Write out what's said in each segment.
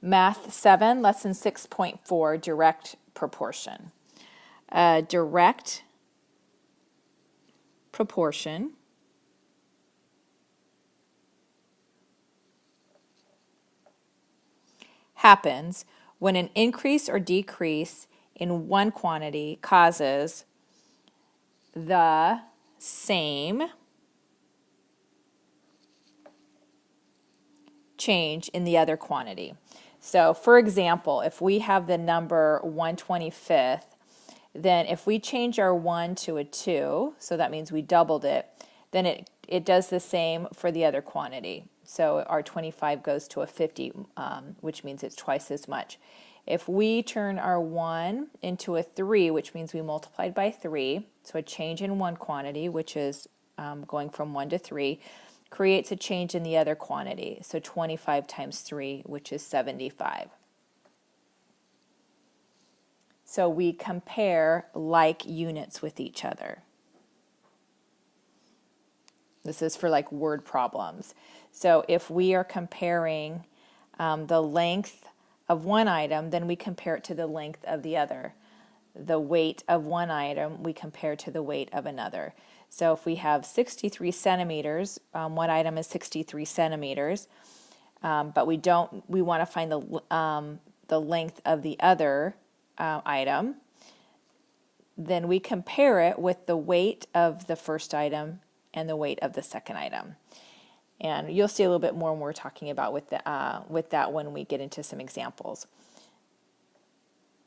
Math 7, Lesson 6.4, Direct Proportion. Direct proportion happens when an increase or decrease in one quantity causes the same change in the other quantity. So, for example, if we have the number 1/25th, then if we change our 1 to a 2, so that means we doubled it, then it does the same for the other quantity. So our 25 goes to a 50, which means it's twice as much. If we turn our 1 into a 3, which means we multiplied by 3, so a change in one quantity, which is going from 1 to 3, creates a change in the other quantity. So 25 times 3, which is 75. So we compare like units with each other. This is for like word problems. So if we are comparing the length of one item, then we compare it to the length of the other. The weight of one item, we compare to the weight of another. So if we have 63 centimeters, one item is 63 centimeters, but we want to find the length of the other item, then we compare it with the weight of the first item and the weight of the second item. And you'll see a little bit more when we're talking about with that when we get into some examples.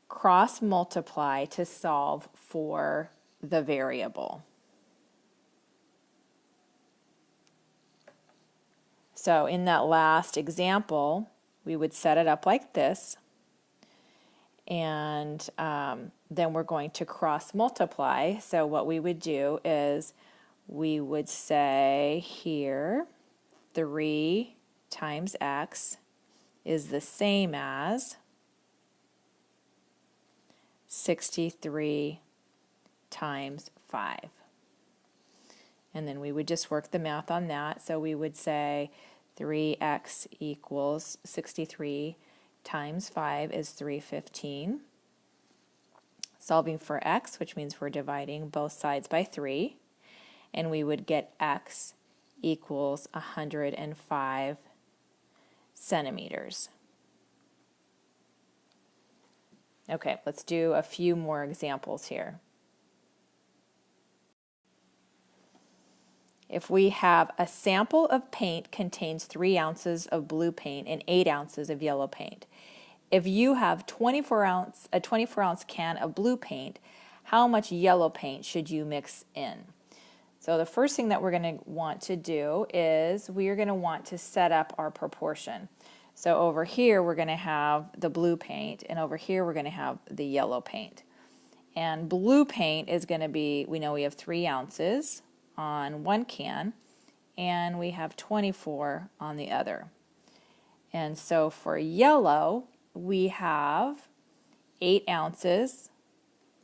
Cross multiply to solve for the variable. So in that last example, we would set it up like this, and then we're going to cross multiply. So what we would do is we would say here 3 times x is the same as 63 times 5. And then we would just work the math on that. So we would say 3x equals 63 times 5 is 315. Solving for x, which means we're dividing both sides by 3. And we would get x equals 105 centimeters. Okay, let's do a few more examples here. If we have a sample of paint contains 3 ounces of blue paint and 8 ounces of yellow paint. If you have a 24-ounce can of blue paint, how much yellow paint should you mix in? So the first thing that we're going to want to do is we are going to want to set up our proportion. So over here we're going to have the blue paint, and over here we're going to have the yellow paint. And blue paint is going to be, we know we have 3 ounces on one can, and we have 24 on the other. And so for yellow, we have 8 ounces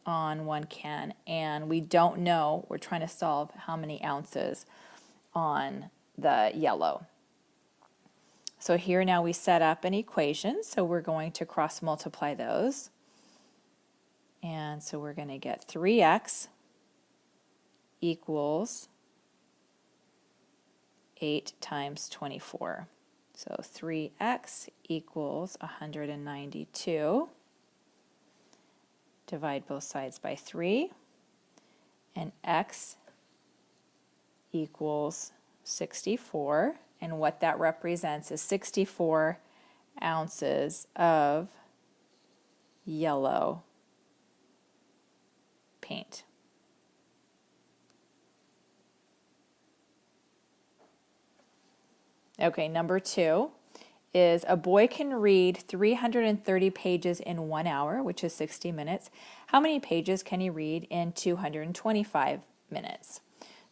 on one can, and we don't know, we're trying to solve how many ounces on the yellow. So here now we set up an equation, so we're going to cross multiply those. And so we're going to get 3x equals 8 times 24. So 3x equals 192. Divide both sides by 3. And x equals 64. And what that represents is 64 ounces of yellow paint. Okay, number 2 is a boy can read 330 pages in 1 hour, which is 60 minutes. How many pages can he read in 225 minutes?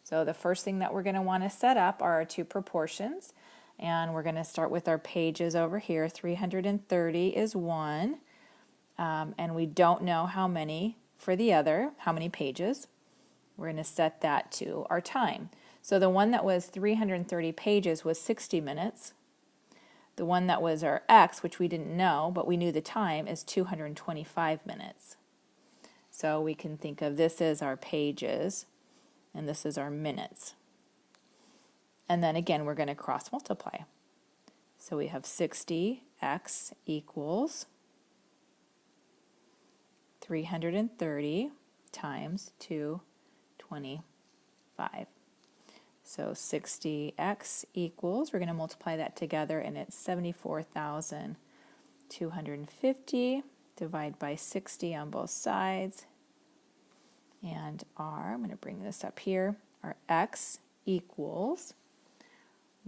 So the first thing that we're going to want to set up are our 2 proportions. And we're going to start with our pages over here. 330 is 1. And we don't know how many for the other, how many pages. We're going to set that to our time. So the one that was 330 pages was 60 minutes. The one that was our X, which we didn't know, but we knew the time, is 225 minutes. So we can think of this as our pages, and this is our minutes. And then again, we're going to cross multiply. So we have 60x equals 330 times 225. So 60x equals, we're going to multiply that together, and it's 74,250. Divide by 60 on both sides. And I'm going to bring this up here, our x equals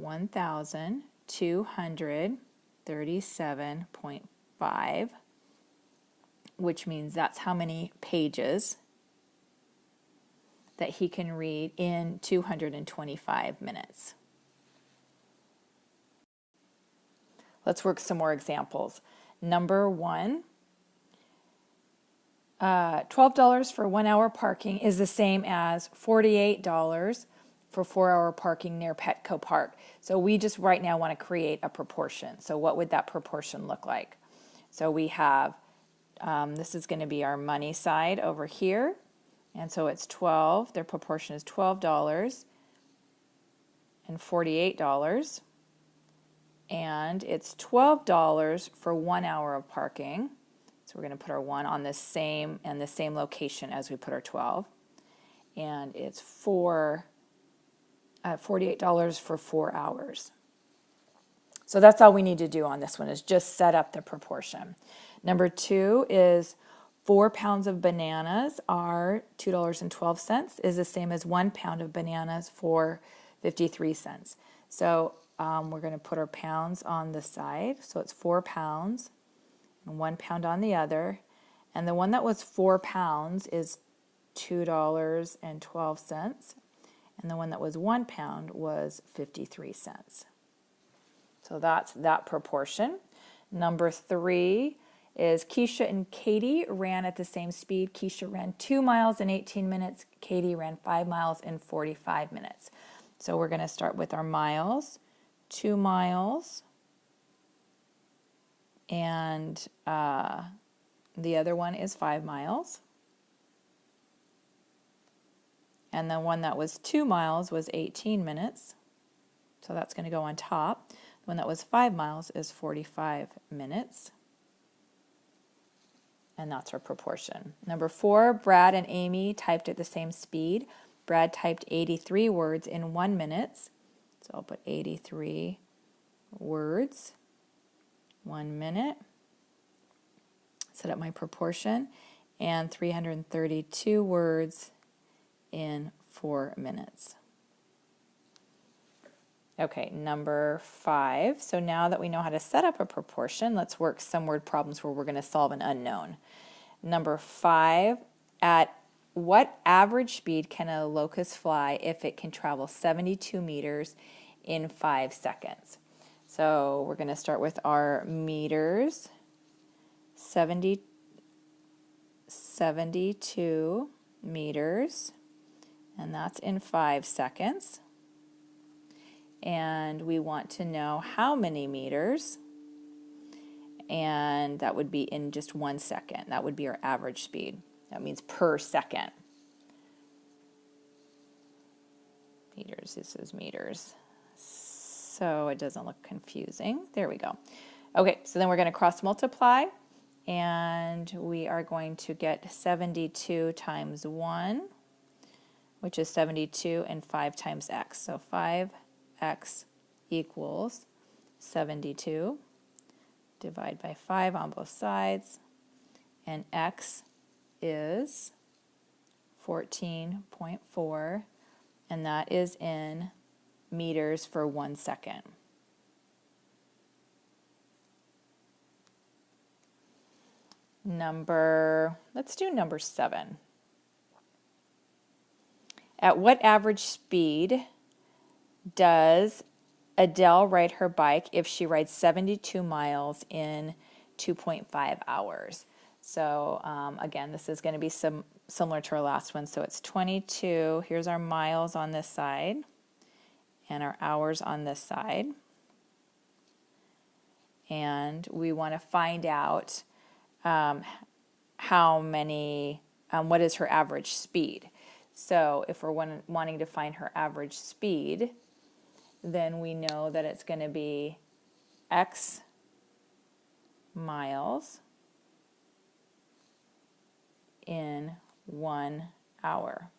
1,237.5, which means that's how many pages that he can read in 225 minutes. Let's work some more examples. Number 1, $12 for 1 hour parking is the same as $48 for 4-hour parking near Petco Park. So we just right now want to create a proportion. So what would that proportion look like? So we have, this is going to be our money side over here. And so it's 12, their proportion is $12 and $48. And it's $12 for 1 hour of parking. So we're going to put our 1 on the same location as we put our 12. And it's $48 for 4 hours. So that's all we need to do on this one, is just set up the proportion. Number 2 is 4 pounds of bananas are $2.12, is the same as 1 pound of bananas for 53 cents. So we're going to put our pounds on the side. So it's 4 pounds. And 1 pound on the other, and the one that was 4 pounds is $2.12, and the one that was 1 pound was 53 cents. So that's that proportion. Number 3 is Keisha and Katie ran at the same speed. Keisha ran 2 miles in 18 minutes. Katie ran 5 miles in 45 minutes. So we're going to start with our miles. 2 miles. And the other one is 5 miles. And the one that was 2 miles was 18 minutes. So that's going to go on top. The one that was 5 miles is 45 minutes. And that's our proportion. Number 4, Brad and Amy typed at the same speed. Brad typed 83 words in 1 minute. So I'll put 83 words. 1 minute, set up my proportion, and 332 words in 4 minutes. Okay, number 5. So now that we know how to set up a proportion, let's work some word problems where we're going to solve an unknown. Number 5, at what average speed can a locust fly if it can travel 72 meters in 5 seconds? So we're going to start with our meters, 72 meters, and that's in 5 seconds. And we want to know how many meters, and that would be in just 1 second. That would be our average speed. That means per second. Meters, this is meters. So it doesn't look confusing. There we go. Okay, so then we're going to cross multiply, and we are going to get 72 times 1, which is 72, and 5 times x. So 5x equals 72. Divide by 5 on both sides, and x is 14.4, and that is in meters for 1 second. Let's do number 7. At what average speed does Adele ride her bike if she rides 72 miles in 2.5 hours? So again, this is going to be similar to our last one. So it's 22. Here's our miles on this side and our hours on this side. and we want to find out how many, what is her average speed. So if we're wanting to find her average speed, then we know that it's going to be X miles in 1 hour.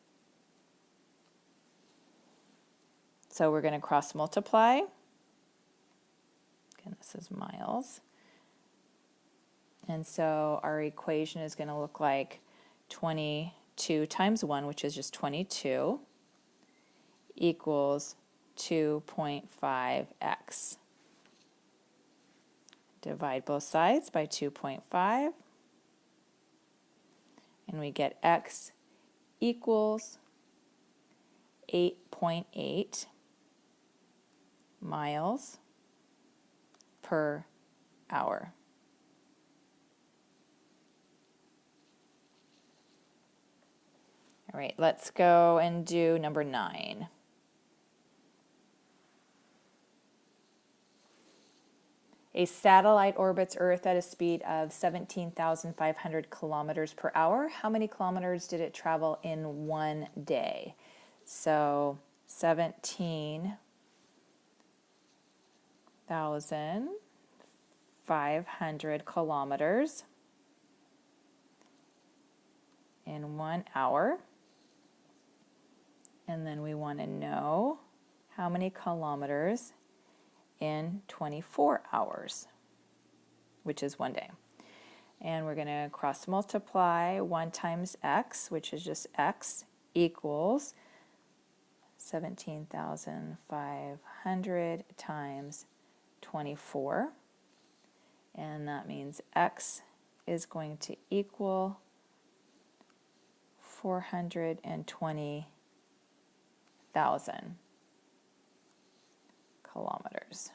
So we're going to cross multiply. Again, this is miles. And so our equation is going to look like 22 times 1, which is just 22, equals 2.5x. Divide both sides by 2.5, and we get x equals 8.8 miles per hour. All right, let's go and do number 9. A satellite orbits Earth at a speed of 17,500 kilometers per hour. How many kilometers did it travel in 1 day? So 17,500 kilometers in 1 hour. And then we want to know how many kilometers in 24 hours, which is 1 day. And we're going to cross multiply 1 times x, which is just x, equals 17,500 times 24. And that means x is going to equal 420,000 kilometers.